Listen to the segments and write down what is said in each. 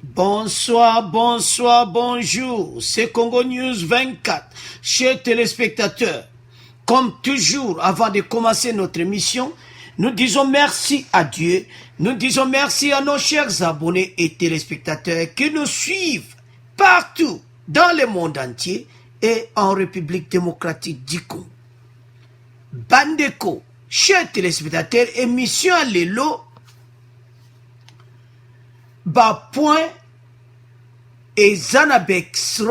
Bonsoir, bonsoir, bonjour. C'est Congo News 24. Chers téléspectateurs, comme toujours, avant de commencer notre émission, nous disons merci à Dieu. Nous disons merci à nos chers abonnés et téléspectateurs qui nous suivent partout dans le monde entier et en République démocratique du Congo. Bandeko, chers téléspectateurs, émission à l'élo. Ba point et zanabexre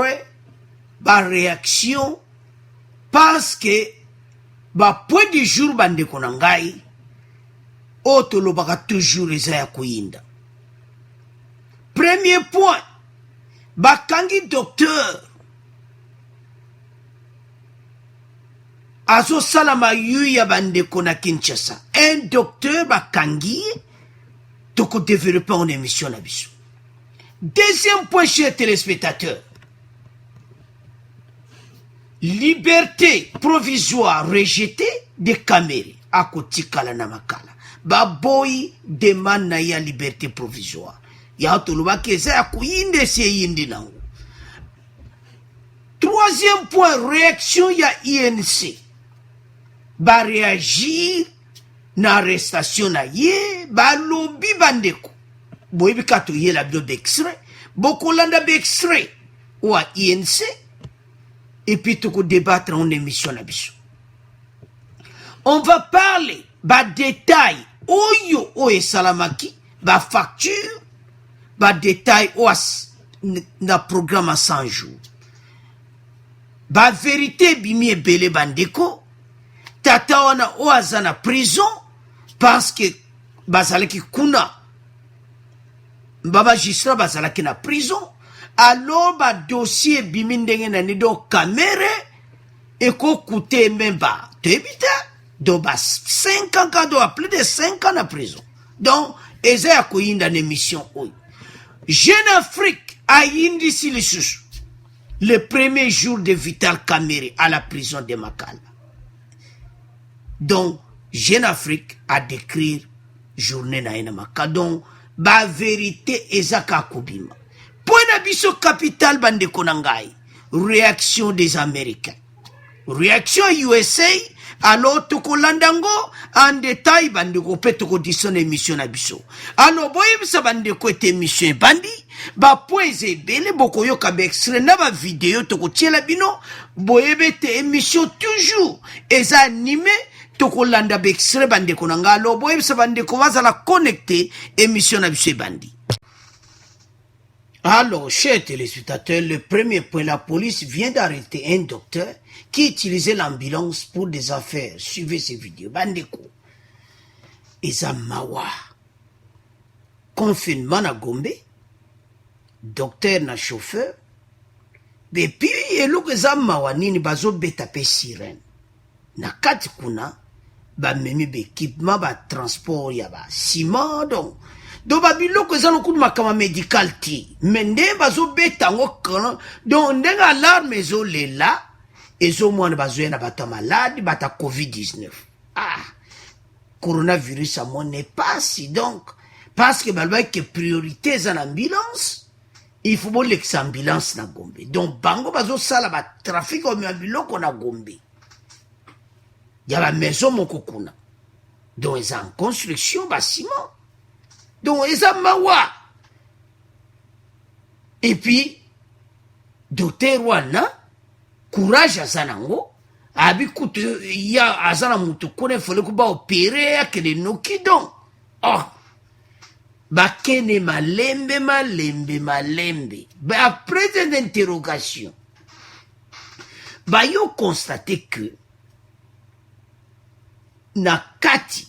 ba réaction parce que ba point du jour bande konangai otolo baka toujours ezaya kuyinda. Premier point, bakangi docteur azo salama yuya bande kona Kinshasa. Un docteur bakangi toko développer en émission na biso. Deuxième point, chers téléspectateurs. Liberté provisoire rejetée de Kamere à Kotikala Namakala. Baboy demande na ya liberté provisoire. Ya toluba keza ya kuyinde se yindi nango. Troisième point, réaction ya INC. Ba réagir na arrestation na ye ba lobby bandeko boyebi kato ye la bio d'extrait bokolanda d'extrait ou à INC et puis toko débattre en émission na biso. On va parler ba détail oyo o esalamaki ba facture ba détail o na programme à 100 jours ba vérité bimi ebele bandeko tata wana o azana prison parce que bazalaki kuna ba magistrat bazalaki na prison alors ba dossier bimi ndenge na nido Kamere eko coûter même ba tebita do ba 5 ans do plus de 5 ans na prison. Donc ezaya ko yinda na émission oyo Jeune Afrique a yindi silisusu le premier jour de Vital Kamere à la prison de Makala. Donc Jeune Afrique a décrit journée na ina makadon ba vérité ezaka kubima. Point abiso capital bande konangai. Réaction des Américains. Réaction USA alors toko landango en détail bande ko petoko dison émission abiso. Alors boye sa bande ko ete émission bandi ba point zebele boko yoka be extrait na ba vidéo toko tiela bino boye bete émission toujours eza animé tokolanda bexre bande konanga lo boye sa bande ko la connecter émission na biso bandi. Alors, chers téléspectateurs, le premier point, la police vient d'arrêter un docteur qui utilisait l'ambulance pour des affaires. Suivez ces vidéos. Bandeko. Ezamawa. Confinement na Gombe. Docteur na chauffeur. Et puis, eloko ezamawa nini bazo beta pe sirène. Na kati kuna, ba memi be équipement ba transport ya ba ciment donc ba biloko ezalo kuna makama médical ti mende bazo beta ngo kono donc ndenga alarme ezo lela ezo mwana bazo na bata malade bata COVID-19 coronavirus a mon n'est pas si donc parce que balba que priorité za ambulance il faut bon l'exambulance na Gombe donc bango bazo sala ba trafic o biloko na Gombe. Il y a la maison Mokokuna. Donc, ils sont en construction, bâtiment. Donc, ils sont mawa. Et puis, docteur Wana, courage à Zanango, abikout, il y a à Zanamoutoukone, il fallait qu'on va opérer, à que les nokidon. Oh! Bakene malembe. Après une interrogation, yo constaté que, na kati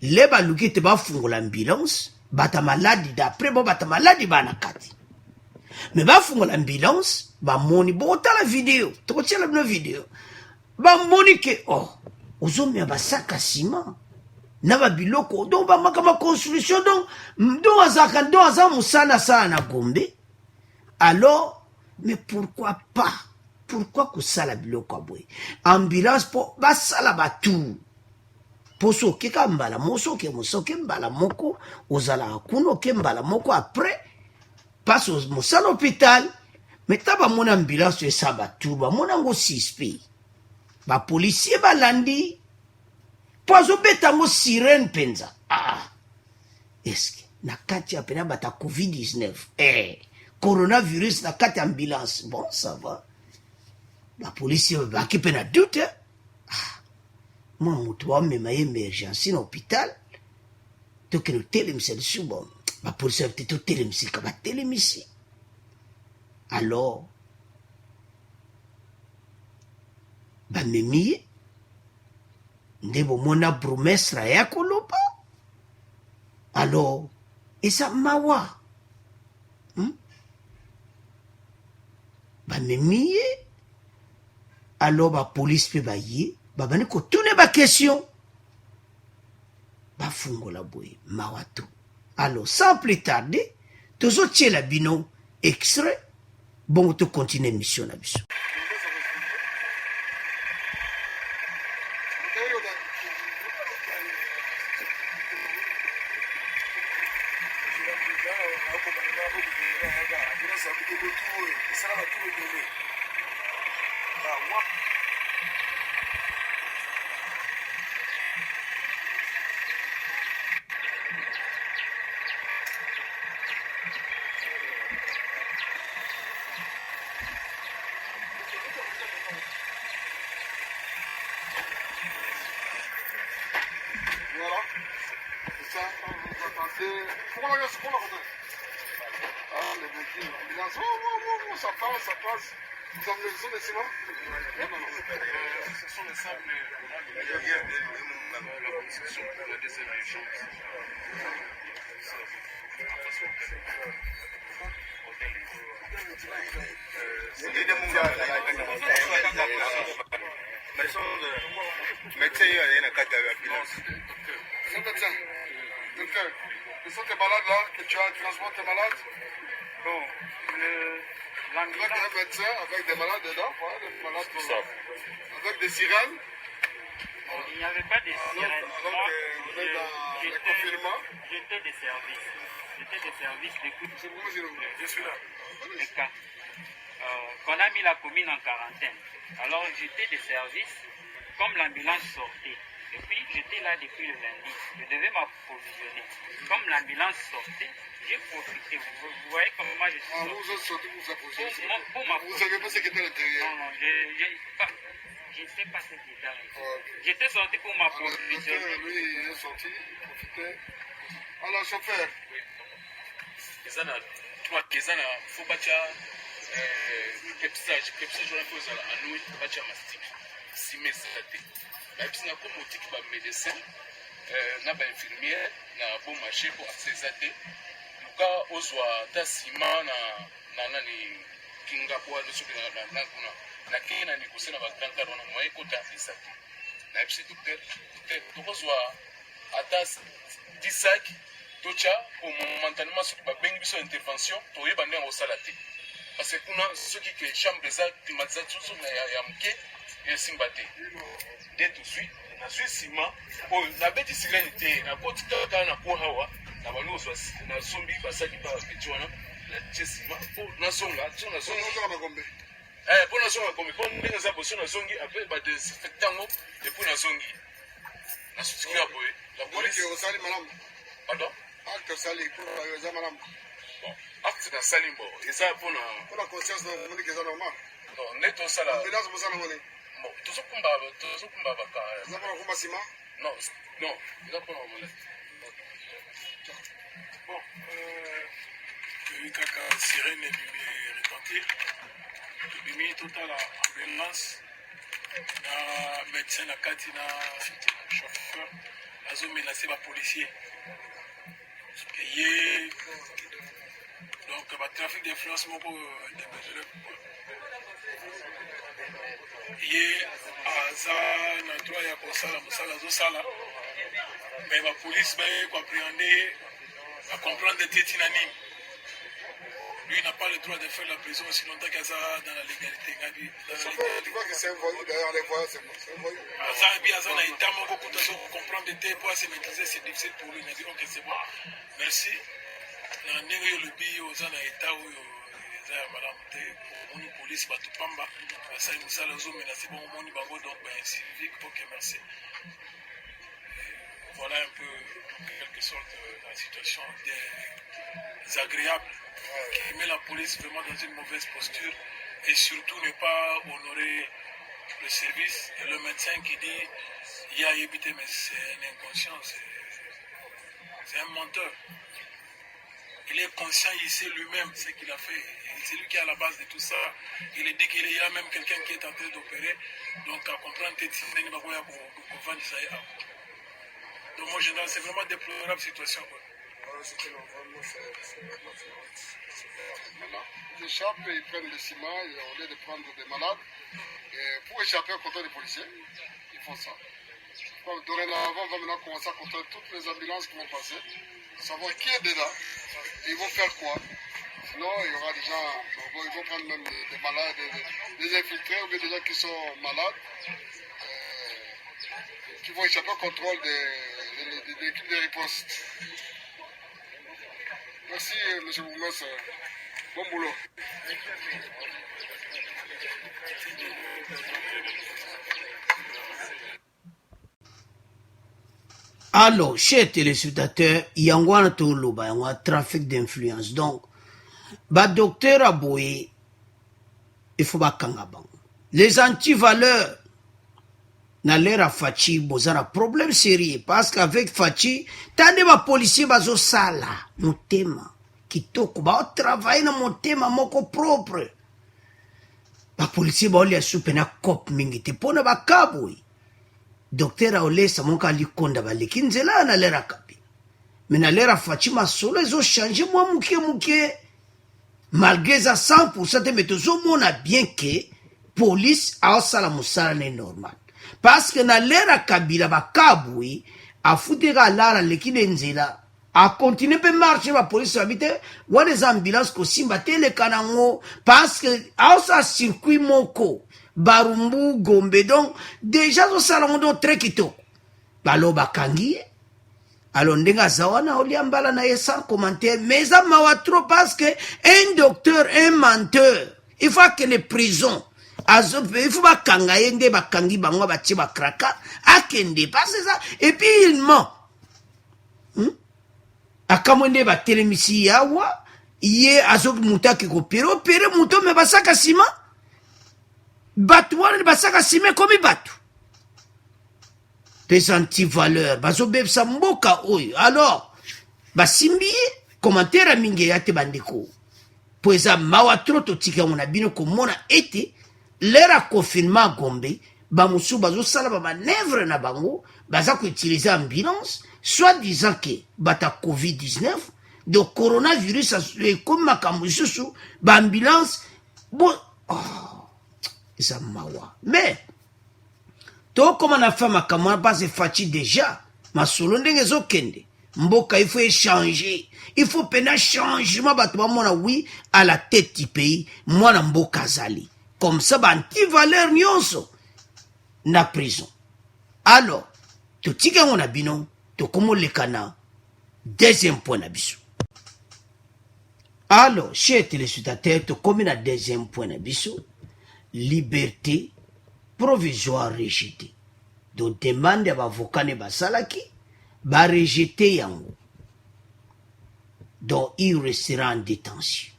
leba luki te ba fungola ambulance bata maladi d'après bo bata maladi ba na kati mais ba fungola ambulance ba moni bo ta la vidéo to tshela na vidéo ba moni ke ozomia ba saka ciment na ba biloko donc ba makama construction donc aza musana sana Gombe. Alors mais pourquoi pas? Pourquoi que ça la biloko aboy? Ambulance po basala batu. Poso keka mbala moso ke mbala moko ozala kuno ke mbala moko après passe au mosala hôpital mais ta bamona ambulance esa batur bamona ngo suspect bapolisier balandi po azobeta yango sirene mpenza eske na kati ya pena bata covid-19 coronavirus na kati ya ambulance bon ça va bapolisier babaki mpe na doute mwa moto baomema ye emergency na hôpital tokende otelemisa lisu bon bapolisier bate totelemisika batelemisi alors bamemi ye nde bomona bourgmestre aya koloba alors eza mawa bamemi ye alors bapolisi mpe baye babandi kotuna bakestion bafungola boye mawa to alors sans plus tarder tozotiela bino extrait bongo tokontinue mission na biso. Voilà, c'est ça, vous attendez. Comment on se prend Ah, les véhicules, l'ambulance, oh, ça passe. Vous avez besoin de ciment ce sont les sables. La construction pour la deuxième échange. Médecin, il y a un cas d'ambulance. Docteur, ce sont tes malades là que tu as transporté tes malades? Bon, l'ambulance. Avec un médecin, avec des malades dedans, des malades comme ça. Avec des sirènes. Il n'y avait pas de sirènes. Alors que vous êtes dans les confinements. J'étais des services. J'étais des services d'écoute. Je suis là. Les cas. Qu'on a mis la commune en quarantaine. Alors j'étais des services, comme l'ambulance sortait. Et puis j'étais là depuis le lundi. Je devais m'approvisionner. Comme l'ambulance sortait, j'ai profité. Vous voyez comment moi je suis sorti. Vous êtes sorti pour vous approvisionner. Pour vous ne savez pas ce qui était à l'intérieur? Non, je ne sais pas ce qui était à l'intérieur. Okay. J'étais sorti pour m'approvisionner. Lui, il est sorti, il profitait. Alors, chauffeur. Kezana, faut pas capsage wana mpo ezala anoi batya mastique sime esala te nayebisi na komo otiki bamédecin na bainfirmière na bon marché mpo accès eza te luka ozwa ata nsima na nani kinga po wana soki na kuna nakei na négocie na bagrand cadre wana moye kota eza te nayebisi docteur tokozwa ata 10 sac totya po momentanément soki babengi biso intervention toyeba ndenge osala te parce que kuna soki ke chambre eza climatisation ya moke esimba te nde tozwi nazwi nsima oyo nabeti sirene te nakoti kaka na po awa na bali ozwa nasombi basaki mpa bapeti wana natie nsima po nazonga mpo nazonga kombe mpo ndenge eza boso nazongi apres badesinfecte yango epui nazongi nasutikila boye la polise pardon acte osali mpona eza malamu. Bon, acte nasali mbo eza mpona conscience na omoni ke eza normal. Non, nde tosala ambulance mosala ngoni bon tozokumba baka eza mpona komba nsima. Non, eza mpona komona bon toyebi kaka sirene ebimi retentir tobimi totala ambulance na médecin na kati na chauffeur azomenase bapolicier ye donc batrafic d'influence moko démesuré ye aza na droit ya kosala mosala azosala mais bapolice baye koappréhende bacomprendre te tina nini lui n'a pas le droit de faire la prison aussi longtemps qu'aza dans la légalité tu vois que c'est un voyou d'ailleurs les voyous c'est un voyou aza na état moko kuta so comprendre te po se maîtriser c'est difficile pour lui na dit ok c'est bon merci na ndenge soki olobi oza na eta oyo eza ya malamu te omoni polisi bato pamba basali mosala ozomenase bango omoni bango donc baincivique ok merci. Voilà un peu en quelque sorte la situation désagréable qui met la police vraiment dans une mauvaise posture et surtout ne pas honorer le service et le médecin qui dit il y a évité mais c'est un inconscient, c'est un menteur. Il est conscient, il sait lui-même ce qu'il a fait. C'est lui qui est à la base de tout ça. Il est dit qu'il y a même quelqu'un qui est en train d'opérer. Donc à comprendre que donc moi je c'est vraiment déplorable situation. Voilà. Ils échappent, ils prennent le ciment au lieu de prendre des malades. Et pour échapper au contrôle des policiers, ils font ça. Donc, dorénavant, on va maintenant commencer à contrôler toutes les ambulances qui vont passer, savoir qui est dedans, et ils vont faire quoi. Sinon, il y aura des gens, ils vont prendre même des malades, des infiltrés ou bien des gens qui sont malades, qui vont échapper au contrôle de l'équipe de riposte. Merci, M. Boumès. Bon boulot. Alors, chers téléspectateurs, il y a un trafic d'influence. Donc, docteur Aboye, il faut pas kangaban. Les antivaleurs, na l'air à Fachi, bozara problème sérieux. Parce qu'avec Fachi, tant de policiers bazo sala, mon thème, qui toko, ba travailler dans mon thème, moko propre. Ba policiers ba oli a soupena cop mingi, te pona ba kaboui. Docteur Aolesa monka likonda baleki nzela na lera kapi. Mais na lera Fatima solo ezo changer moi muke malgré ça 100% te metozo mona bien que police a sala musala ne normal. Parce que na lera kabila bakabui a futera lara lekine nzela a continuer pe marcher ba police habite wa les ambulances ko simba tele kanango parce que a sa circuit moko Barumbu, Gombe, donc, déjà, au salon de très quito. Balo bakangi. Alors, ndenga zawana, oliambala na sans commentaire. Mais ça m'a trop parce que un docteur, un menteur, il faut que les prisons, il faut pas kangaye, bakangi, bango, bachi, bakraka, akende, parce que ça, et puis il ment. Akamwende ba telemisi yawa, yé azok muta ki kopere, opere muto me basaka sima. Batu wana basaka sime komi batu. Des antivaleurs. Baso bebsa mboka oyo. Alors, basimbi commentaire mingi yate bandeko. Poeza mawa troto tika mona bino komona ete lera confinement Gombe bamusu bazo sala ba manœuvre na bango baza ko utiliser ambulance soit disant que bata COVID-19 de coronavirus comme makamususu ba ambulance bon mais to comme on a fait ma caméra base Fachi déjà ma solo ndenge zo kende mboka il faut échanger il faut pena changement bato ba mona oui à la tête du pays moi na mboka zali comme ça ba anti valeur nyonso na prison alors to tika on a bino to komo lekana deuxième point na biso alors chez téléspectateurs to comme na deuxième point na biso liberté provisoire rejetée. Donc demande à l'avocat ne basalaki, ba rejeter yango. Donc il restera en détention.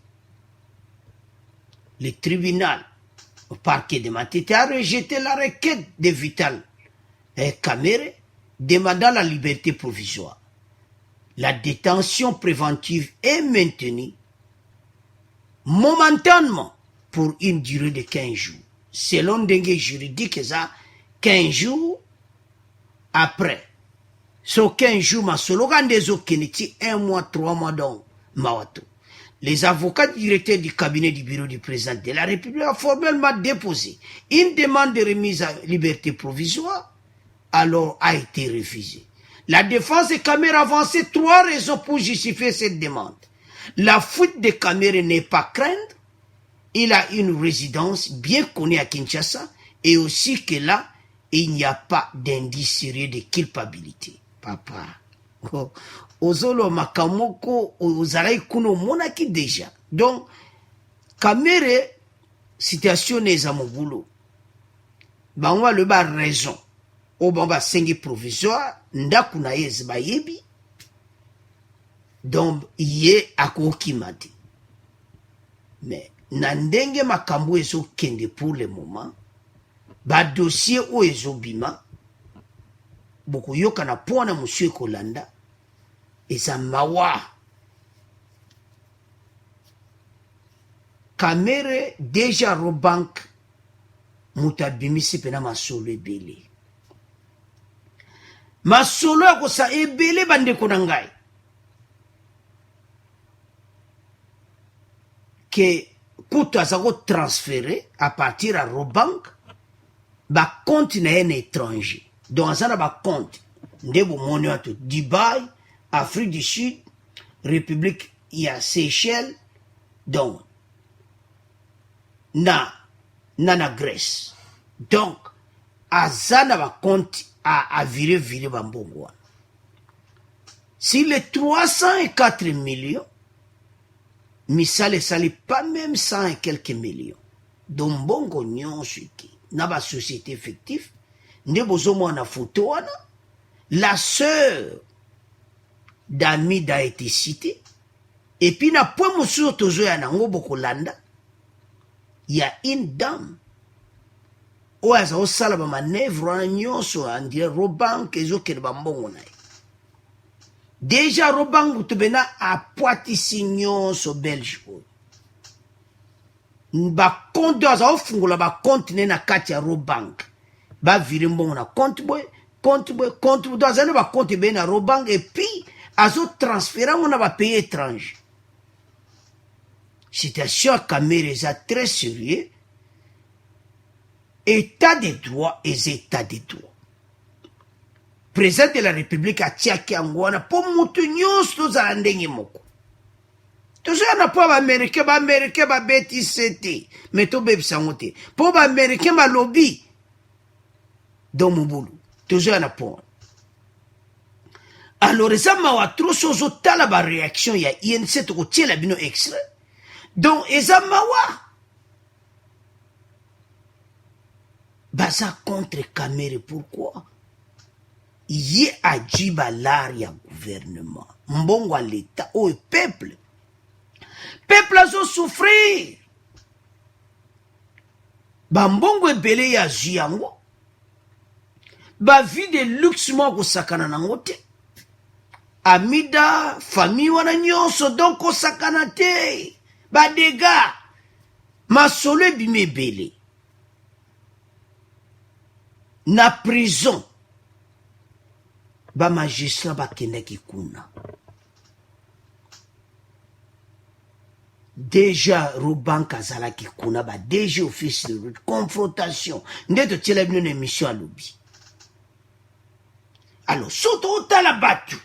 Le tribunal, le parquet de Matete a rejeté la requête de Vital Kamere demandant la liberté provisoire. La détention préventive est maintenue momentanément pour une durée de 15 jours. Selon dengue juridique, ça, 15 jours après. So 15 jours, ma slogan des Okeniti, 1 mois, 3 mois, donc, Mawato. Les avocats directeurs du cabinet du bureau du président de la République ont formellement déposé une demande de remise à liberté provisoire, alors a été refusée. La défense des caméras a avancé 3 raisons pour justifier cette demande. La fuite des caméras n'est pas crainte. Il a une résidence bien connue à Kinshasa et aussi que là, il n'y a pas d'indice sérieux de culpabilité. Papa, ozolo makamoko ozalai kuno monaki déjà. Donc Kamere situation neza mobulu bangwa le ba raison o bamba sengi provisoire ndaku na yezi ba yebi donc ye akokimati mais na ndenge makambo ezo kende pour le moment ba dossier o ezo bima boko yoka na pona monsieur Kolanda eza mawa Kamere déjà robank mutabimisi pena masolo ebele masolo ya kosa ebele bandeko na ngai ke kutu aza kotransfere à partir ya robank bakonte na ye na étranger donc aza na bakonte nde bomoni wato Dubai, Afrique du Sud, République ya Seychelles, donc na Grèce. Donc aza na bakonte a vire bambongo wana. Si les 304 millions misale sali pas même 100 et quelques millions donc mbongo nyonso ki na ba société effective nde bozomona photo wana la sœur d'Amida a été citée et puis na point mosusu tozoya nango bokolanda il y a une dame oyo aza osala bamanevre wana nyonso andire robank ezokende bambongo na ye déjà robank tobena apwatisi nyonso belge oyo bakonte oyo aza ofungola bakonte ne na kati ya robank bavire mbongo na konte boye konte boye konte boye aza ne bakonte ebeye na robank epuis azotransfere yango na bapays étranger. Situation à Kamere est très sérieux. État de droit et état de droit. Président de la République a tiaki angwana pour mutu nyonso tozala ndenge moko. Tozala na po ba Américain ba beti sete, mais to bebisa ngo te. Po ba Américain ba lobby dans mobulu. Tozala na po. Alors eza mawa trop sozo tala ba réaction ya INC to kotiela bino extrait. Donc eza mawa baza contre Kamere. Pourquoi? Ye ajiba lari ya gouvernement mbongo à l'état au peuple azo souffrir bambongo ebele ya ziango ba vie de luxe mo kosakana nango te Amida famille wana nyonso donc kosakana te ba dégâts masolo ebimi ebele na prison ba magistrat bakendaki kuna déjà robank azalaki kuna ba DG office de route confrontation nde totiela bino na émission ya lobi. Alors soto otala batu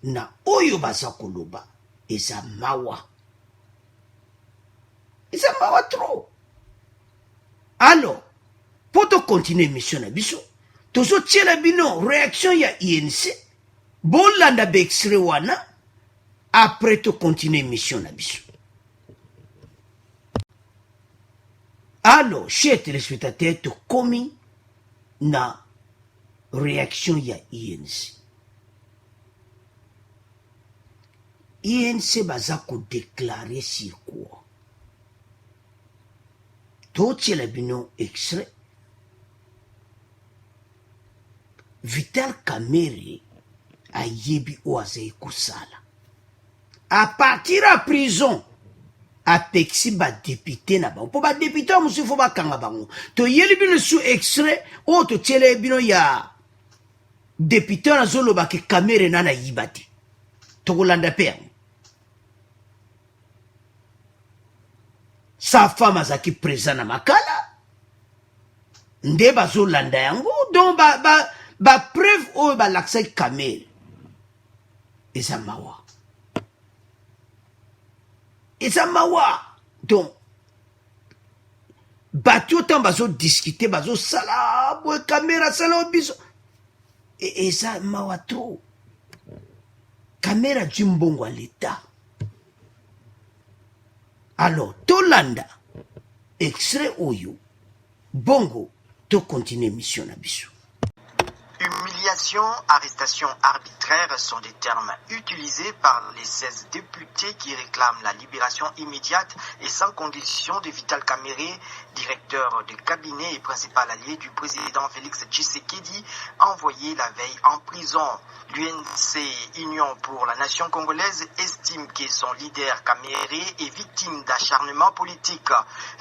na oyo baza koloba eza mawa trop. Alors pour to continuer émission na biso tozo tiela bino réaction ya INC bolanda be extrait wana après to continuer émission na biso. Alors chers téléspectateurs to komi na réaction ya INC. INC baza ko déclarer sur quoi? To tiela bino extrait. Vital Kamere a yebi oazei kusala. À partir à prison, a pexi ba député na bango. Po ba député a musu fo ba kanga bango. To yeli bino sous extrait, o to tiele bino ya député na zolo ba ke Kamere nana yibati. To kolanda pe. Sa femme azaki présent na makala. Nde ba zo landa yango, donc ba preuve oyo balakisaki Kamere eza mawa donc batu otan bazodiscute bazosala boye Kamere asala o biso eza mawa trop. Caméra Jimbongo à l'État. Alors, Tolanda, extrait Oyo, Bongo, to continue mission à Bissou. Humiliation, arrestation arbitraire sont des termes utilisés par les 16 députés qui réclament la libération immédiate et sans condition de Vital Kamerhe, directeur de cabinet et principal allié du président Félix Tshisekedi, envoyé la veille en prison. L'UNC, Union pour la nation congolaise, estime que son leader Kamerhe est victime d'acharnement politique.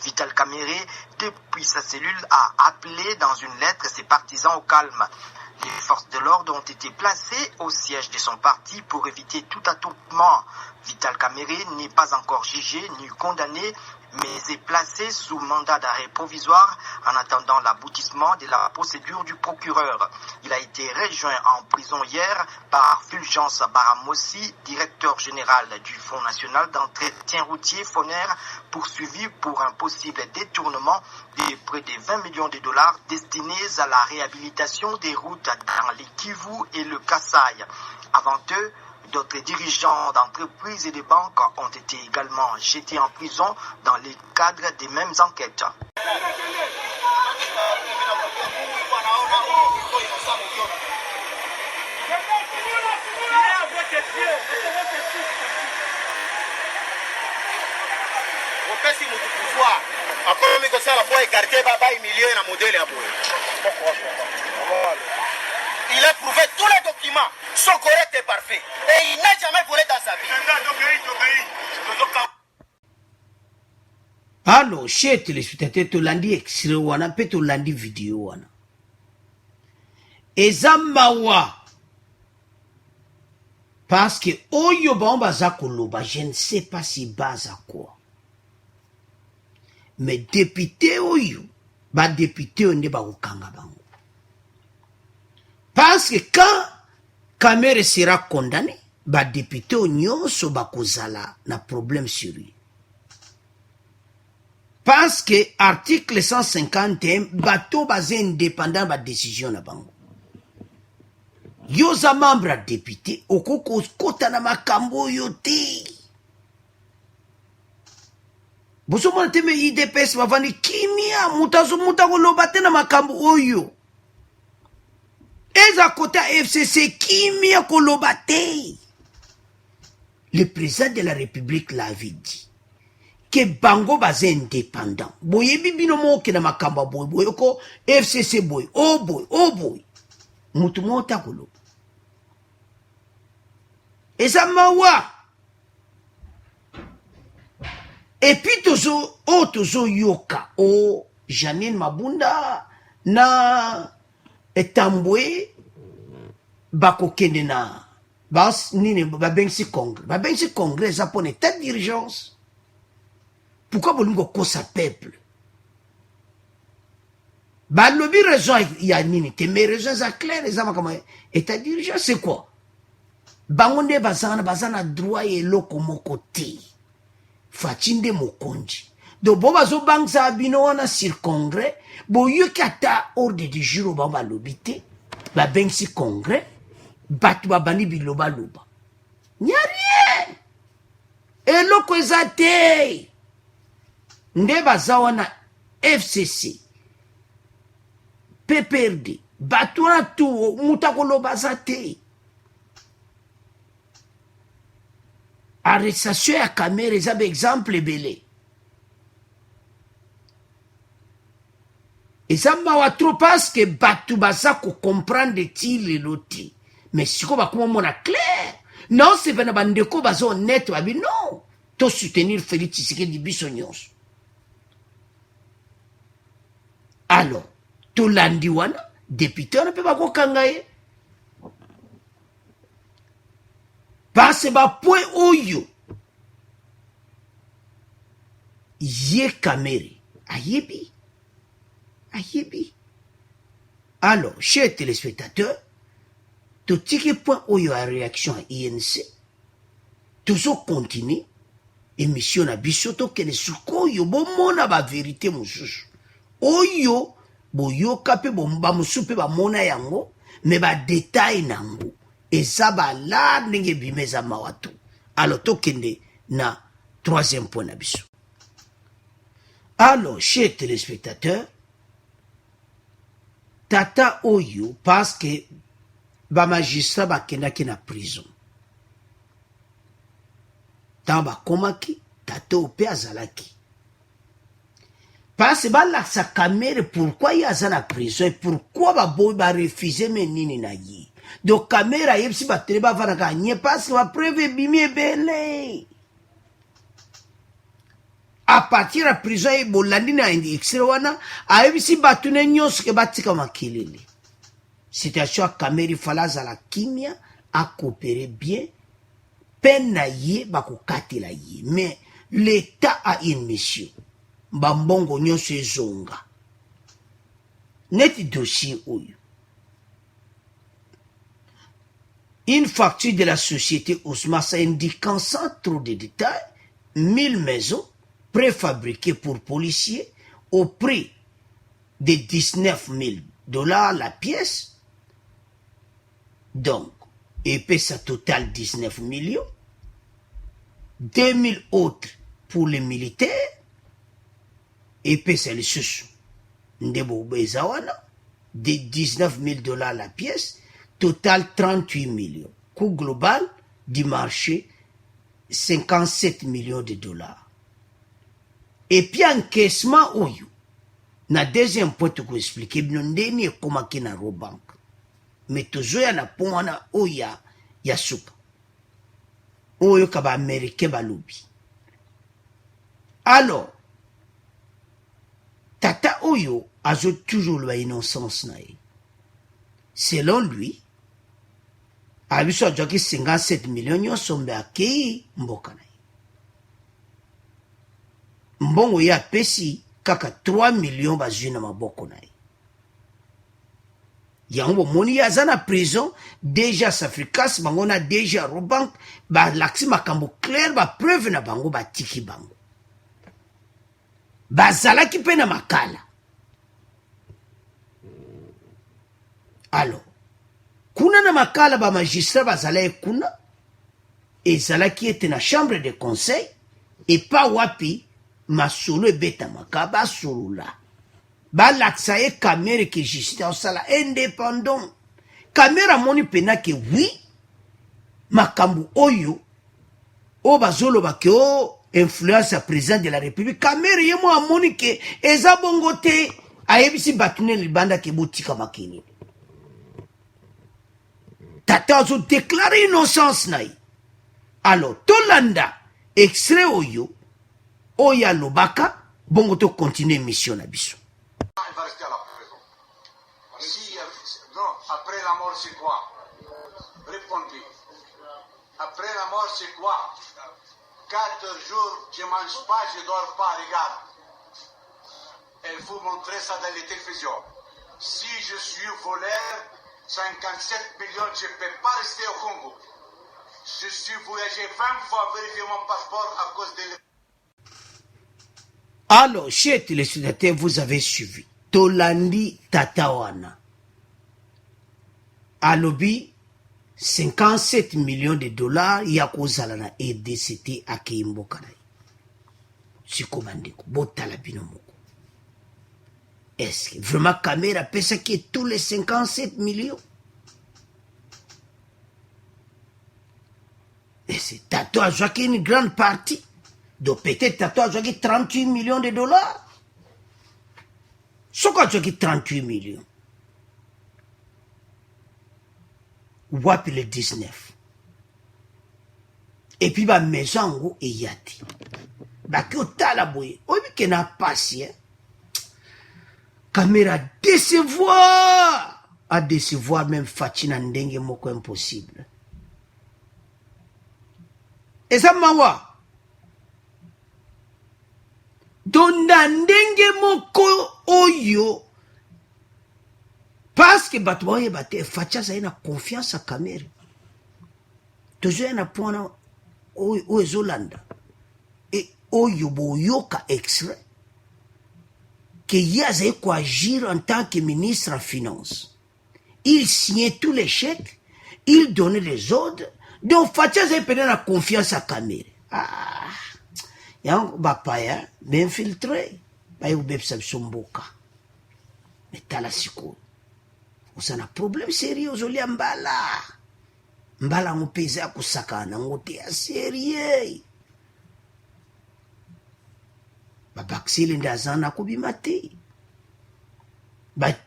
Vital Kamerhe, depuis sa cellule, a appelé dans une lettre ses partisans au calme. Les forces de l'ordre ont été placées au siège de son parti pour éviter tout attroupement. Vital Kamerhe n'est pas encore jugé ni condamné, mais est placé sous mandat d'arrêt provisoire en attendant l'aboutissement de la procédure du procureur. Il a été rejoint en prison hier par Fulgence Baramossi, directeur général du Fonds national d'entretien routier FONER, poursuivi pour un possible détournement de près de 20 millions de dollars destinés à la réhabilitation des routes dans les Kivu et le Kasaï. Avant eux, d'autres dirigeants d'entreprises et de banques ont été également jetés en prison dans le cadre des mêmes enquêtes. Il a prouvé tous les documents, sont corrects et parfaits. Et il n'a jamais volé dans sa vie. Alors, chers téléspectateurs, tu l'as dit extrait wana, peut tu l'as dit vidéo wana. Ezamawa. Parce que oyo bamba za koloba, je ne sais pas si base à quoi. Mais député oyo, ba député on ne ba okanga bango. Parce que quand Kamerhe sera condamné, ba député nyonso ba kozala na problème sur lui. Parce que article 151 bato basé indépendant ba décision na bango. Yoza membre a député okoko kota na makambo yote. Boso mwana teme IDPS bavani kimia mutazo mutako lobate na makambo oyo. Eza kota FCC kimia kolobate. Le président de la République l'avait dit que bango basé indépendant. Boye bibino moke na makamba boy boy ko FCC boy. Oh boy. Mutu mota kolo. Eza mawa. Et puis tozo yoka o Janine Mabunda na etambwe bako kende na bas nini babengsi congrès za pone tête d'urgence. Pourquoi bolingo kosa peuple? Ba lobi raison ya nini te mais raison za clair ezama kama état d'urgence c'est quoi? Bangonde bazana droit et loko mokoti. Fatinde mokonji. Do boba zo bang sa bino wana sur congrès, bo yukata ordre du jour bamba lobité, ba beng si congrès, batu babani biloba loba. Nyari! E loko ezate! Nde baza wana FCC, PPRD, batu wana tu mutako loba zate. Arrestation ya Kamerhe eza exemple belé. Eza mawa trop parce que batu baza ko comprendre ti le loti. Mais siko bakoma mona clair. Non, c'est pas bandeko bazo honnête babi non. To soutenir Félix Tshisekedi biso nyonso. Alors, to landi wana député on peut pas ko kangaye. Parce ba point oyo ye Kamerhe ayebi. Alors, chers téléspectateurs, tout tiki point oyo a réaction à INC, toujours continue émission na biso to kene sukoyo bomona ba vérité mususu. Oyo boyoka pe bomba musupe ba mona yango, mais ba détail nango. eza balar ndenge ebima eza mawa tu. Alors tokende na troisième point na biso. Alors chers téléspectateurs, tata oyo parce que bamagistrat bakendaki na prison ntango bakomaki tata oyo mpe azalaki parce balakisa kamere pourquoi ye aza na prison et pourquoi baboyi barefuze me nini na ye. Donc kamere ayebisi batele bavandaka nye parce que bapreuve ebimi ebele a partir ya prison ye bolandi na extrait wana ayebisi bato ne nyonso ke batika makelele. Situation ya kamere ifala azala kimia akopere bien peine na ye bakokatela ye mais l'état a une mission bambongo nyonso ezonga neti dossier oyo. Une facture de la société Osmasa indiquant sans trop de détails 1000 maisons préfabriquées pour policiers au prix de $19 000 la pièce. Donc, et puis ça total 19 millions. 2000 autres pour les militaires. Et puis c'est le sous. Ndebo Bezawana. De $19 000 la pièce. Total 38 millions. Coût global du marché, 57 millions de dollars. Et puis encaissement oyo. Na deuxième point to expliquer bino ndeni ekomaki na Robank. Mais tozoya na pona oya ya suka. Oyo kaba américain balobi. Alors tata oyo azo toujours la innocence na ye. Selon lui, abiso ajoki 57 millions nyonso mbe akei mboka na ye. Mbongo ya pesi kaka 3 millions bazwi na maboko na ye. Yango moni ya zana prison déjà s'afrikas bango na déjà Robank ba laksi makambo clair ba preuve na bango ba tiki bango. Bazalaki pe na makala. Alors, kuna na makala ba magistrat bazala kuna ezalaki ete na chambre de conseil et pas wapi masolo ebeta makaba solula. Balakisa ye kamere ke justice osala indépendant. Kamera moni pena ke oui makambu oyo o bazoloba ke o influence ya président de la république. Kamere ye mo amoni ke eza bongo te ayebisi batune libanda ke botika makini. Tata ozo déclaré innocence na ye. Alors tolanda extrait oyo oya lobaka bongo to continuer mission na biso. Il va rester à la prison. Non, après la mort, c'est quoi? Répondez. Après la mort, c'est quoi? 4 jours, je ne mange pas, je ne dors pas, regarde. Et vous montrez ça dans les télévisions. Si je suis voleur, 57 millions, je ne peux pas rester au Congo. Je suis voyagé 20 fois vérifier mon passeport à cause de... Alors, chers téléspectateurs, vous avez suivi. Tolandi Tatawana. Alobi, 57 millions de dollars, yakozala na EDCT à Keimbokanai. Sikomandeko, botala binomoko. Est-ce que vraiment Kamera pesa qui tous les 57 millions? Et c'est Tato a joué une grande partie. Donc peut-être Tato a joué 38 millions de dollars. Ce qu'on a joué 38 millions. Wapi le 19. Et puis ba maison et yati. Ba ki otala boye. Obi ke na pasi Kamera décevoir. À décevoir même Fatina ndenge moko impossible. Et ça mawa. Donda ndenge moko oyo. Parce que batouaye bate Fatia ça na confiance à Kamera. Toujours na point o ezolanda. Et oyo boyoka extrait. Que Yazaï agir en tant que ministre en finance. Il signait tous les chèques il donnait les ordres. Donc, Fatia s'est perdu la confiance à Kamere. Ah, yang bapaya, m'infiltré. Bah, il y a somboka. Mais t'as la siko. On a un problème sérieux aujourd'hui à Mbala. Mbala, on pèse à Kusakana, on est sérieux. Babaxil ndazana kubimate.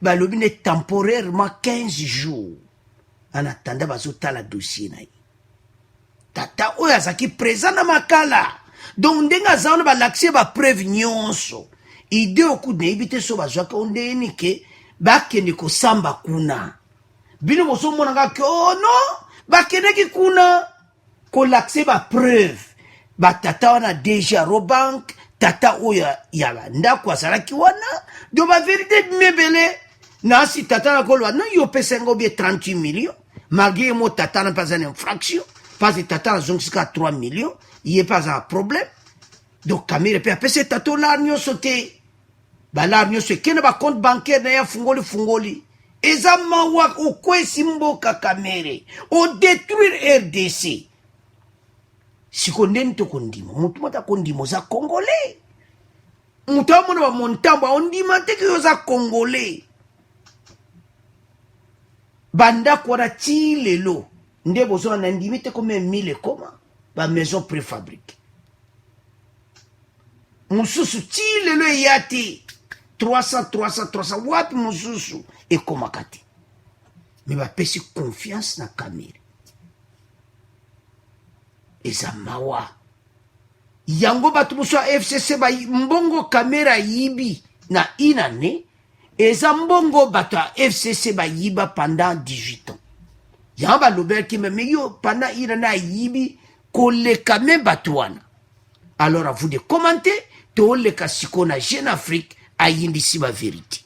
Balobine temporairement 15 jours. En attendant, bazota la dossier na. Tata oyo azaki présent na makala. Donc ndenga zaona ba l'accès ba preuve nyonso. Ide oku ne ibite so bazwaka ondeni ke bakende ko samba kuna. Bino boso mona nga ke oh non, bakende ki kuna ko l'accès ba preuve. Ba tata wana déjà robank, tata oyo ya ndako azalaki wana, do ba vérité mebele. Na si tata na kolwa non yo pesengo bien 38 millions. Malgré moi tata n'a pas une infraction. Parce que tata a jusqu'à 3 millions, il n'y a pas un problème. Donc, Kamere peut appeler tata l'argent sauté. Bah, l'argent sauté, qui n'a pas compte bancaire, n'a fungoli. Et ça m'a ouak, au quoi simbo ka Kamere, au détruire RDC. Si qu'on n'est pas condimo, moutumata condimo, ça congolais. Moutamona wa montamba, on dit mate que ça congolais. Banda kwa ti lelo. Nde bozo na ndimite comme 1000 koma ba maison préfabriquée. Mususu ti lelo yati 300 wapi mususu e koma kati. Mais ba pesi confiance na Kamere. Eza mawa. Yango batu muso FCC ba mbongo Kamera yibi na inane. Eza mbongo batu FCC ba yiba pendant 18 ans. Yamba l'obel qui me yo pendant il na yibi koleka me batouana. Alors à vous de commenter, to le kasiko na Jeune Afrique a yindisi ma vérité.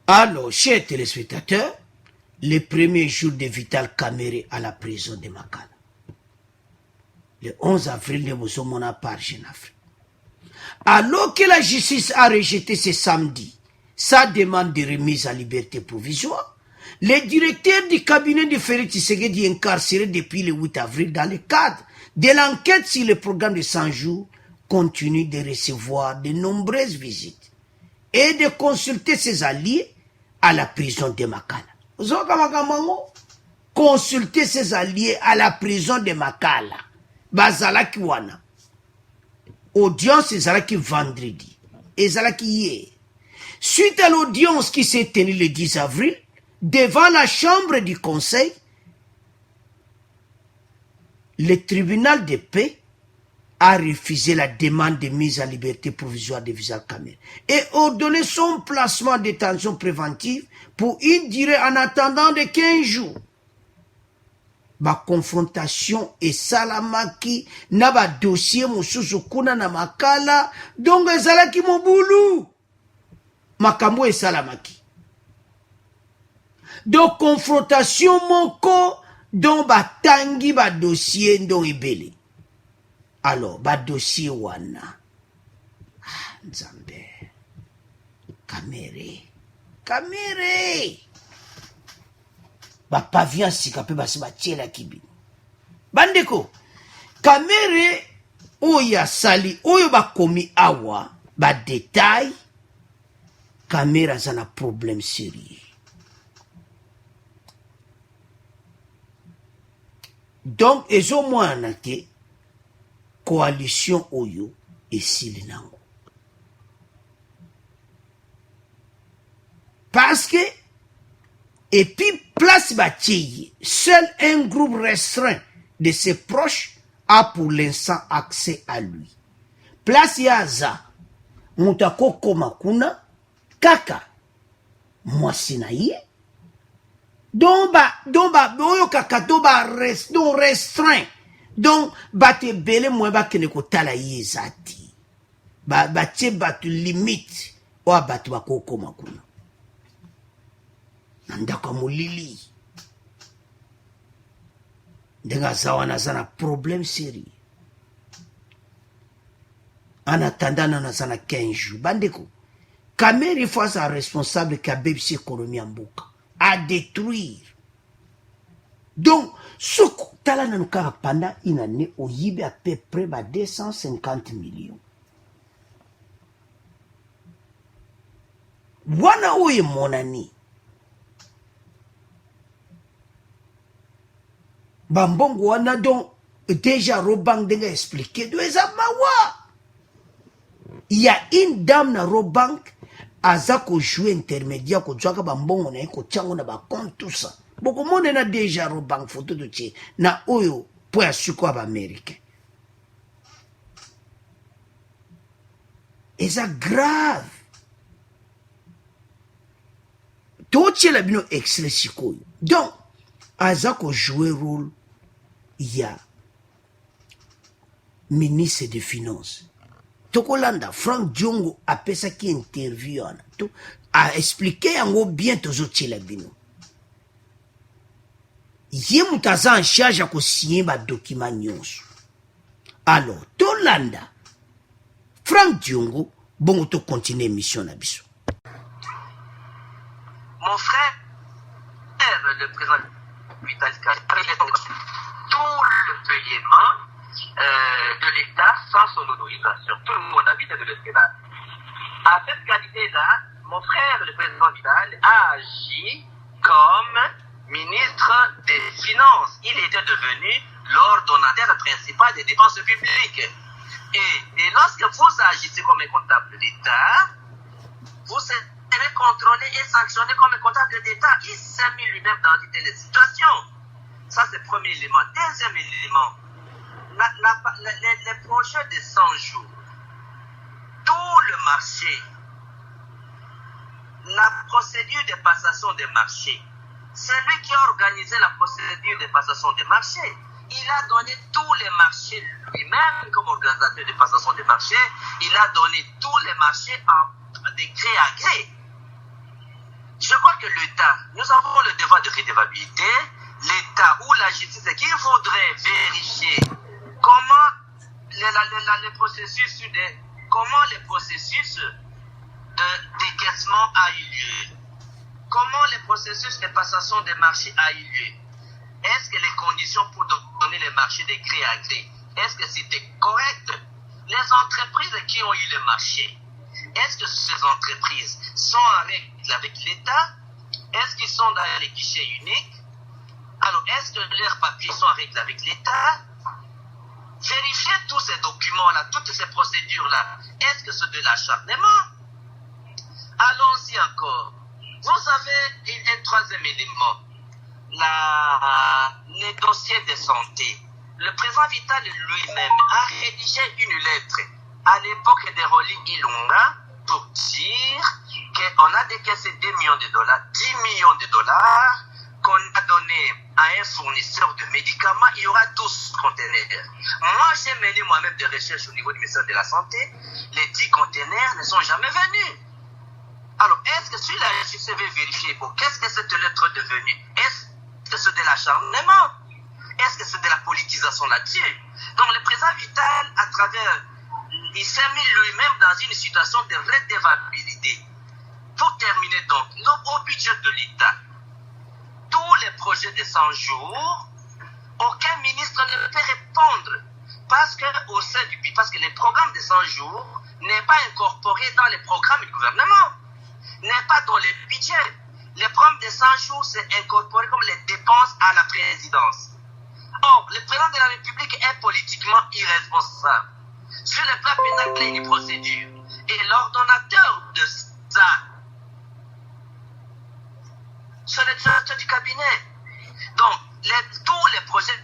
Alors, chers téléspectateurs, le premier jour de Vital Kamere à la prison de Makala. Le 11 avril, nous sommes à part Jeune Afrique. Alors que la justice a rejeté ce samedi sa demande de remise à liberté provisoire, le directeur du cabinet de Félix Tshisekedi incarcéré depuis le 8 avril dans le cadre de l'enquête sur le programme de 100 jours continue de recevoir de nombreuses visites et de consulter ses alliés à la prison de Makala. Consulter ses alliés à la prison de Makala. Bazalaki wana. Audience ezalaki vendredi. Ezalaki hier. Suite à l'audience qui s'est tenue le 10 avril, devant la chambre du conseil, le tribunal de paix a refusé la demande de mise en liberté provisoire de Vital Kamere et ordonné son placement en détention préventive pour une durée en attendant de 15 jours. Ma confrontation et salamaki na ba dossier mususu kuna na Makala donc ezalaki mobulu makambo et salamaki. Donc confrontation moko donc batangi ba dossier ndo ibele. Alors ba dossier wana Nzambe Kamere ba pavillon sikape basi ba tiela kibi bandeko Kamere oya sali oyo ba komi awa ba détail Kamere zana problème sérieux. Donc ezo mwana te coalition oyo esili nango parce que et puis place Batiye, seul un groupe restreint de ses proches a pour l'instant accès à lui. Place Yaza, Moutako Komakuna, Kaka, Mwasinaye, Oyo Kaka, donc restreint. Donc, Bate Bele Mweba Keneko Talaye Zati. Bate Batu limite, Oa Batu Bako Komakuna. Nandaka molili ndenga zawana zana problème sérieux en attendant na zana 15 jours bandeko Kamere il faut sa responsable qui a bébé économie en boka à détruire Donc, soko tala na nukara pendant une année, au yibe à peu près 250 millions. Wana oye monani. Bambongo wana donc déjà Robang denga expliqué de mawa. Il y a une dame na Robank aza ko jouer intermédiaire ko jouer bambongo na ko tiango na ba compte tout ça. Boko monde na déjà Robank photo de tie na oyo po ya suko ba américain. Et ça grave. Tout la bino extrait sikoyo. Donc aza ko jouer rôle il y a ministre des finances. Tokolanda Frank Diongo a pesa qui interview a expliqué yango bien tozo tchela bino. Yé mutaza en charge à ko signer ba document nyonso. Alors Tolanda Frank Diongo bon to continuer mission na biso. Mon frère, le président Vital Kamerhe, tout le paiement de l'État sans son autorisation. Tout le monde habite de l'État. À cette qualité-là, mon frère, le président Vidal, a agi comme ministre des Finances. Il était devenu l'ordonnateur principal des dépenses publiques. Et lorsque vous agissez comme un comptable d'État, vous serez contrôlé et sanctionné comme un comptable d'État. Il s'est mis lui-même dans de telles situations. Ça, c'est le premier élément. Deuxième élément, les projets de 100 jours, tout le marché, la procédure de passation des marchés, c'est lui qui a organisé la procédure de passation des marchés. Il a donné tous les marchés lui-même comme organisateur de passation des marchés. Il a donné tous les marchés de gré à gré. Je crois que l'État, nous avons le devoir de redevabilité. L'État ou la justice qui voudrait vérifier comment les processus de décaissement a eu lieu, comment les processus de passation des marchés a eu lieu. Est-ce que les conditions pour donner les marchés de gré à gré, est-ce que c'était correct? Les entreprises qui ont eu le marché, est-ce que ces entreprises sont en règle avec l'État? Est-ce qu'ils sont dans les guichets uniques? Alors, est-ce que leurs papiers sont en règle avec l'État? Vérifiez tous ces documents-là, toutes ces procédures-là. Est-ce que c'est de l'acharnement? Allons-y encore. Vous avez un troisième élément, les dossiers de santé. Le président Vital lui-même a rédigé une lettre à l'époque de Rolling Ilunga pour dire qu'on a décaissé 2 millions de dollars, 10 millions de dollars qu'on a donné à un fournisseur de médicaments. Il y aura 12 conteneurs. Moi, j'ai mené moi-même des recherches au niveau du ministère de la Santé. Les 10 conteneurs ne sont jamais venus. Alors, est-ce que si la justice veut vérifier, bon, qu'est-ce que cette lettre est devenue? Est-ce que c'est de l'acharnement? Est-ce que c'est de la politisation là-dessus? Donc, le président Vital, à travers, il s'est mis lui-même dans une situation de redevabilité. Pour terminer donc, au budget de l'État, tous les projets de 100 jours, aucun ministre ne peut répondre parce que le programme de 100 jours n'est pas incorporé dans les programmes du gouvernement, n'est pas dans les budgets. Le programme de 100 jours, c'est incorporé comme les dépenses à la présidence. Or, le président de la République est politiquement irresponsable. Sur le plan pénal, il y a une procédure. Et l'ordonnateur de ça, c'est le directeur du cabinet. Donc, tous les projets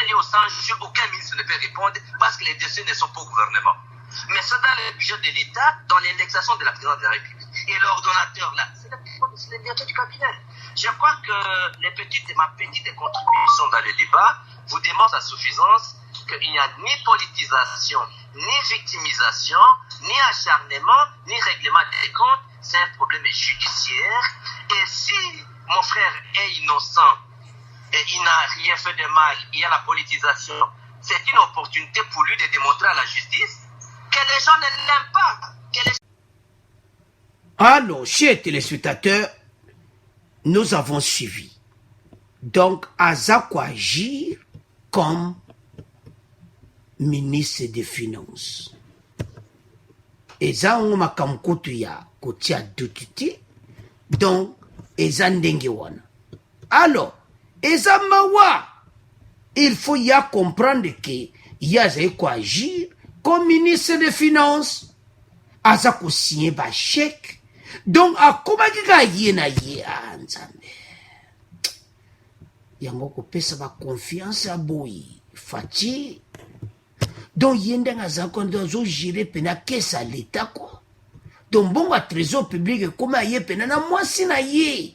liés aux 100 jours, aucun ministre ne peut répondre parce que les dossiers ne sont pas au gouvernement. Mais c'est dans le budget de l'État, dans l'indexation de la présidence de la République. Et l'ordonnateur là, c'est le directeur du cabinet. Je crois que ma petite contribution dans le débat vous démontre à suffisance qu'il n'y a ni politisation, ni victimisation, ni acharnement, ni règlement des comptes. C'est un problème judiciaire. Et si mon frère est innocent et il n'a rien fait de mal, il y a la politisation, c'est une opportunité pour lui de démontrer à la justice que les gens ne l'aiment pas. Alors, chers téléspectateurs, nous avons suivi. donc aza agir comme ministre des finances. Eza ngo makamkutu ya kotia dututi, donc eza ndenge wana. Alors, eza mawa, il faut ya comprendre que ya za agir comme ministre des finances, aza ko signer ba chèque, donc akomaki ka ye na ye nzambe. Yango ko pesa ba confiance a boyi, fati. Donc yende ngaza kondo zo gérer pena kesa l'état quoi. Donc bon à trésor public comme ye pena na mwasi na ye.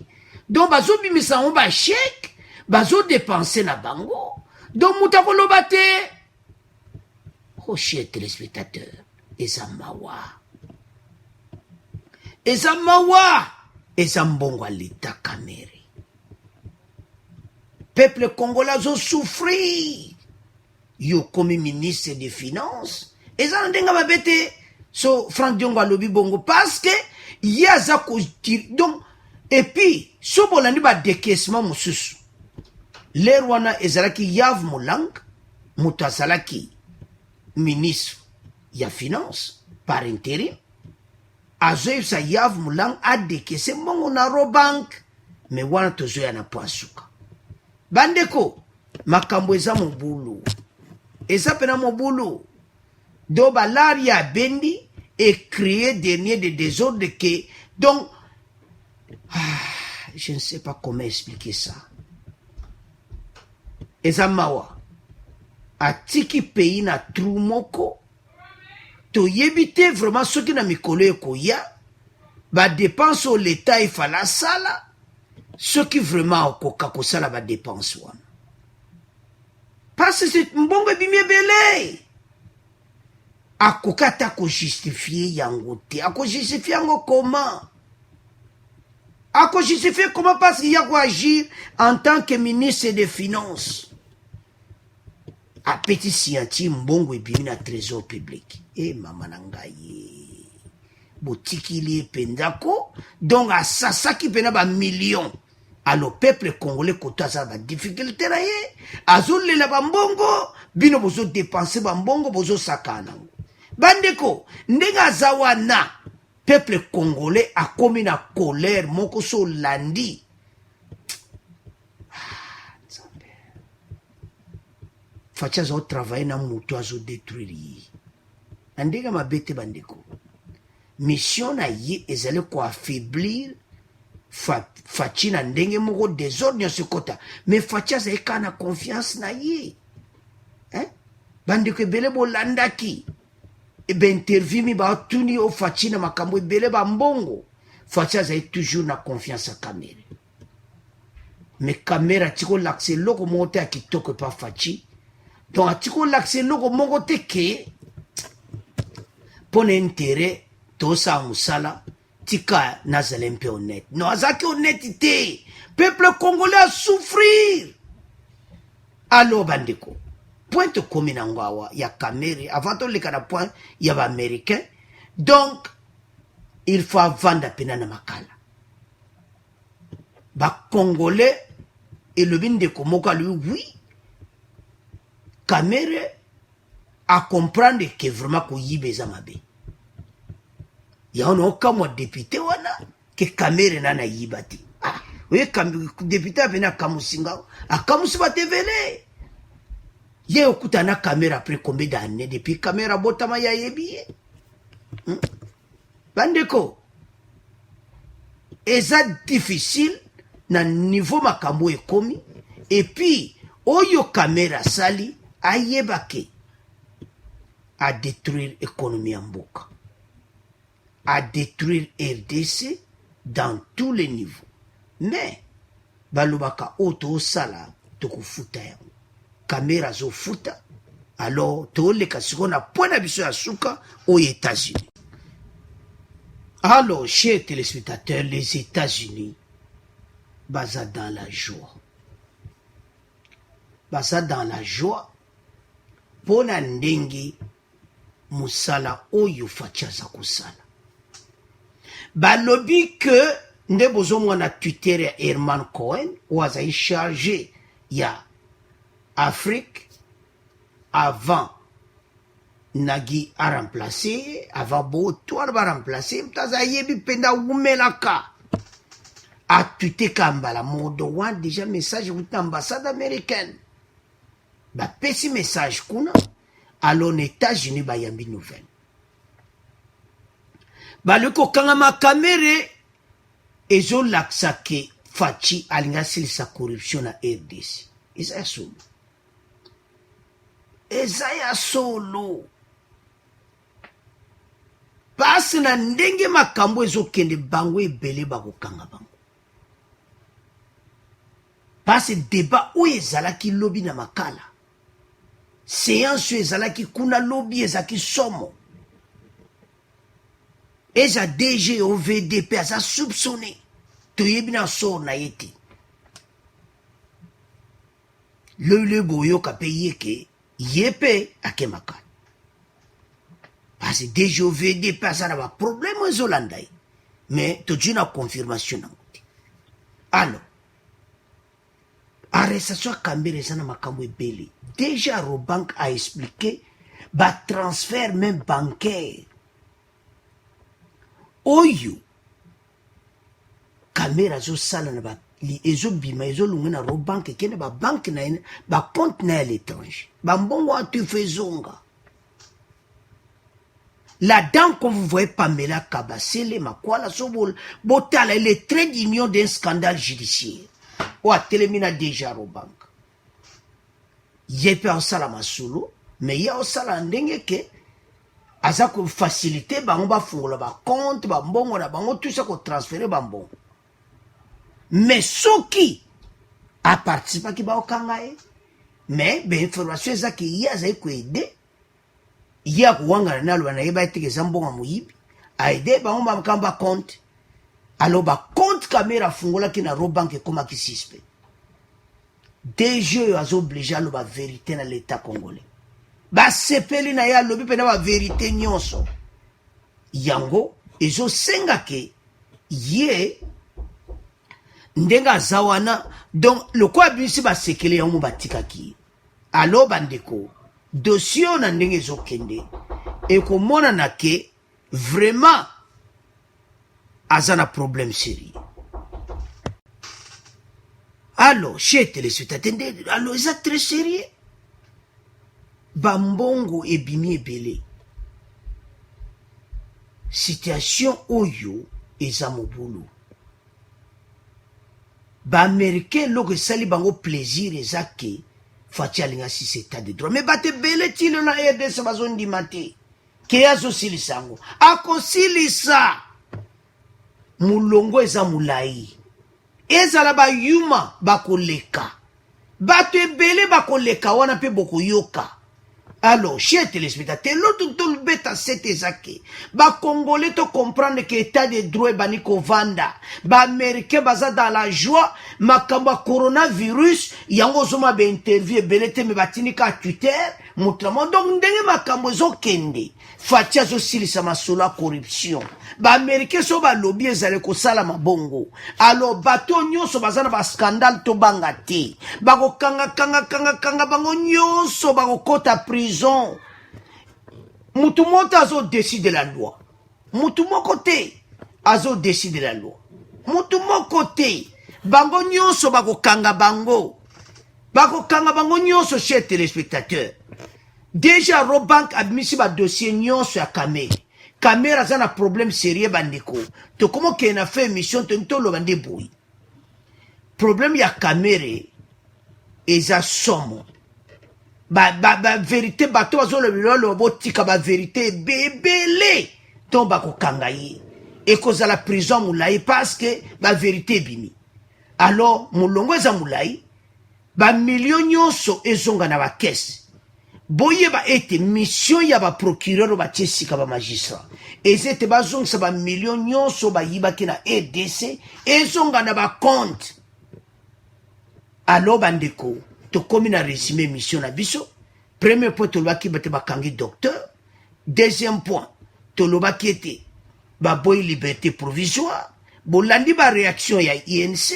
Donc bazo bimisa on ba chèque, bazo dépenser na bango. Donc mutako lobate. Oh chers téléspectateurs, eza mawa. Eza mawa, eza mbongo à l'état Caméré. Peuple congolais zo souffrir. Yo comme ministre des finances. Eza ndenga babete so Franck Diongo alobi bongo parce que yaza ko donc et puis so bolandi ba décaissement mususu. L'air wana ezalaki Yav Molang mutu azalaki ministre ya finance par intérim. Azoyebisa Yav Molang a décaissé mbongo na Robank mais wana tozoya na poasuka. Bandeko makambo eza mobulu. Eza pena mobulu. Do balari ya bendi et créer dernier de désordre que donc je ne sais pas comment expliquer ça. Eza mawa atiki pays na trou moko to yebite vraiment ce qui na mikolo ekoya ba dépense au l'état il fala sala ce qui vraiment okoka kosala ba dépense wana parce que c'est mbongo bimie belé akoka ta ko justifier yango te ako justifier yango comment ako justifier comment parce qu'il y a quoi agir en tant que ministre des finances a petit sianti mbongo ebimi na trésor public mama na ngai botikili pendako donc a sasaki pena ba millions. Alors peuple congolais koto aza ba difficulté na ye azolela ba mbongo bino bozo dépenser ba mbongo bozo sakana bandeko ndenga zawana peuple congolais a komi na colère moko so landi facha zo travailler na mutu azo détruire andega mabete bandeko mission na ye ezale ko affaiblir fachi na ndenge moko désordre se kota mais fachi za ekana confiance na ye bandeko ebele bolandaki ebe interview mi ba tuni o fachi na makambo ebele ba mbongo fachi za toujours na confiance à Caméré mais Caméré tiko l'accès loko monte a kitoko pa fachi donc tiko l'accès loko mongo te ke pone intérêt to sa musala tika nazale mpe honnête. Non, azaki honnêteté. Peuple congolais a souffrir. Alors, bandeko, pointe commune en il y a Caméré. Avant tout, les cas de point, il y a américain. Donc, il faut vendre pena na makala. Ba congolais, et le bin de Komoka, lui, oui. Caméré a comprendre que vraiment qu'on y beza mabe. Ya ono kama député wana ke Caméré nana yibati we député avena kamusinga akamusiba tevele ye okuta na Caméré après combien d'années depuis Caméré botama ya yebi bandeko eza difficile na niveau makambo ekomi et puis oyo Caméré sali ayebake à détruire économie en mboka, à détruire RDC dans tous les niveaux. Mais balobaka oto sala tokufuta yango Caméré zo futa alors toleka sikona pona biso ya suka aux États-Unis. Alors chers téléspectateurs, les États-Unis baza dans la joie. Baza dans la joie pona ndenge musala oyo facha za kusala. Balobi que nde bozomona Twitter ya Herman Cohen oyo chargé ya Afrique avant nagi a remplacé avant boto a remplacé mtaza yebi penda wumelaka a tweeté kambala modo wan déjà message wuta ambassade américaine ba pesi message kuna alors les États-Unis ba yambi nouvelle ba leko kanga makamere ezo laksake fachi alinga silisa corruption na RDC eza ya solo pasi na ndenge makambo ezokende bango ebele bakokanga bango pasi débat oyo ezalaki lobi na makala séance oyo ezalaki kuna lobi ezalaki somo eza DG OVDP aza soupçonné toyebi na sor na ye te le boyoka mpe ye ke ye mpe akemaka parce que DG OVDP aza na baproblème ezolanda ye mais tozwi na confirmation nango te alors arrestation ya Kambere eza na makambo ebele déjà Robank a expliqué batransfert même bancaire oyo Kambere azosala na ezobima ezolunga na Robank ekende babanke na ye bacompte na ye à l'étranger bambongo atufa ezonga là-dedans quand vous voyez Pamela Kabasele Makwala Sobol botala il est très d'union d'un scandale judiciaire ou a télémina déjà Robank yepe osala masolo mais ya osala ndenge ke aza ko facilité bango bafungola ba compte ba mbongo na bango tout ça ko transférer ba mbongo mais soki a participer ki ba okanga e mais be information za ki ya za ko aider ya kuwanga na lwa na yeba etikeza mbongo muyibi aider bango ba mkamba compte alors ba compte caméra fungola ki na Robank koma ki suspect DG oyo azoblige aloba vérité na l'état congolais basepeli na ye alobi mpena ba vérité nyonso yango ezosenga ke ye ndenge aza wana donc lokola bisi basekele yango batikaki alo bandeko dossier oyo na ndenge ezokende ekomonana ke vraiment aza na problème sérieux. Alors, chez téléspectateurs, alors ils sont très sérieux. Bambongo et bimi ebele. Situation oyo eza mobulu. Ba américain loko sali bango plaisir ezake fatia linga si c'est de droit. Mais bate bele tilo na RDC bazondi mate. Ke azo silisango. Ako silisa. Mulongo eza mulai. Ezala ba yuma bakoleka bato ebele bakoleka wana pe bokoyoka alors chers téléspectateurs l'autre tout beta c'était zake ba congolais to comprendre que état de droit bani ko vanda ba américain baza dans la joie makamba coronavirus yango zoma be interview ebele te me batini ka Twitter mutramo donc ndenge makambo zokende fatia zo silisa masolo corruption ba américain so ba lobby ezale ko sala mabongo alors bato nyonso bazana ba scandale to banga te bako kanga bango nyonso bako kota prison mutu moko azo décide la loi mutu moko te azo décide la loi mutu moko te bango nyonso bako kanga bango nyonso chez téléspectateurs. Déjà Robank a mis ba dossier nyonso ya Kamera za na problème sérieux bandeko. To comment qu'il a fait émission to lo bande boui. Problème ya Kamere eza somo. Ba vérité bato bazo lo botika ba vérité bebele tomba ko kangayi. Et cause à la prison moulai parce que ba vérité bimi. Alors mulongo eza moulai ba million nyonso ezonga na ba caisse. Boye ba ete mission ya ba procureur ba tiesika ba magistrat ezete bazongisa ba million nyonso ba yibaki na EDC ezonga na ba compte alo bandeko to komi na résumé mission na biso premier point to lobaki bate bakangi docteur deuxième point to lobaki ete ba boy liberté provisoire bolandi ba réaction ya INC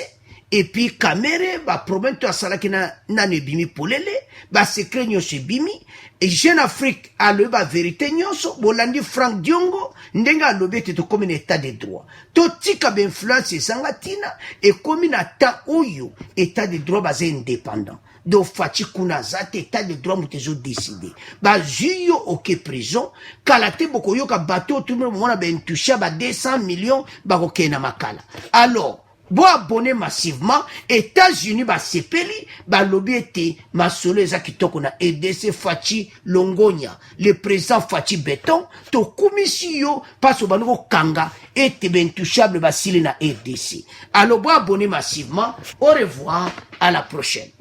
et puis Kamere ba problème to asalaki na ne bimi polele ba secret nyonso bimi et Jeune Afrique a le ba vérité nyonso bolandi Frank Diongo ndenga alobi te to comme état de droit to tika ba influence sangatina et comme na temps oyo état de droit ba indépendant do fachi kuna zate état de droit mutezo décider ba juyo ok prison kalate boko yoka bateau tout le monde ba intouché ba 200 millions ba kokena makala alors bo abonné massivement États-Unis ba sepeli ba lobby été masolo eza kitoko na EDC fachi longonya le président fachi béton to komisio paso banoko kanga et intouchable ba sili na EDC alors bo abonné massivement au revoir à la prochaine.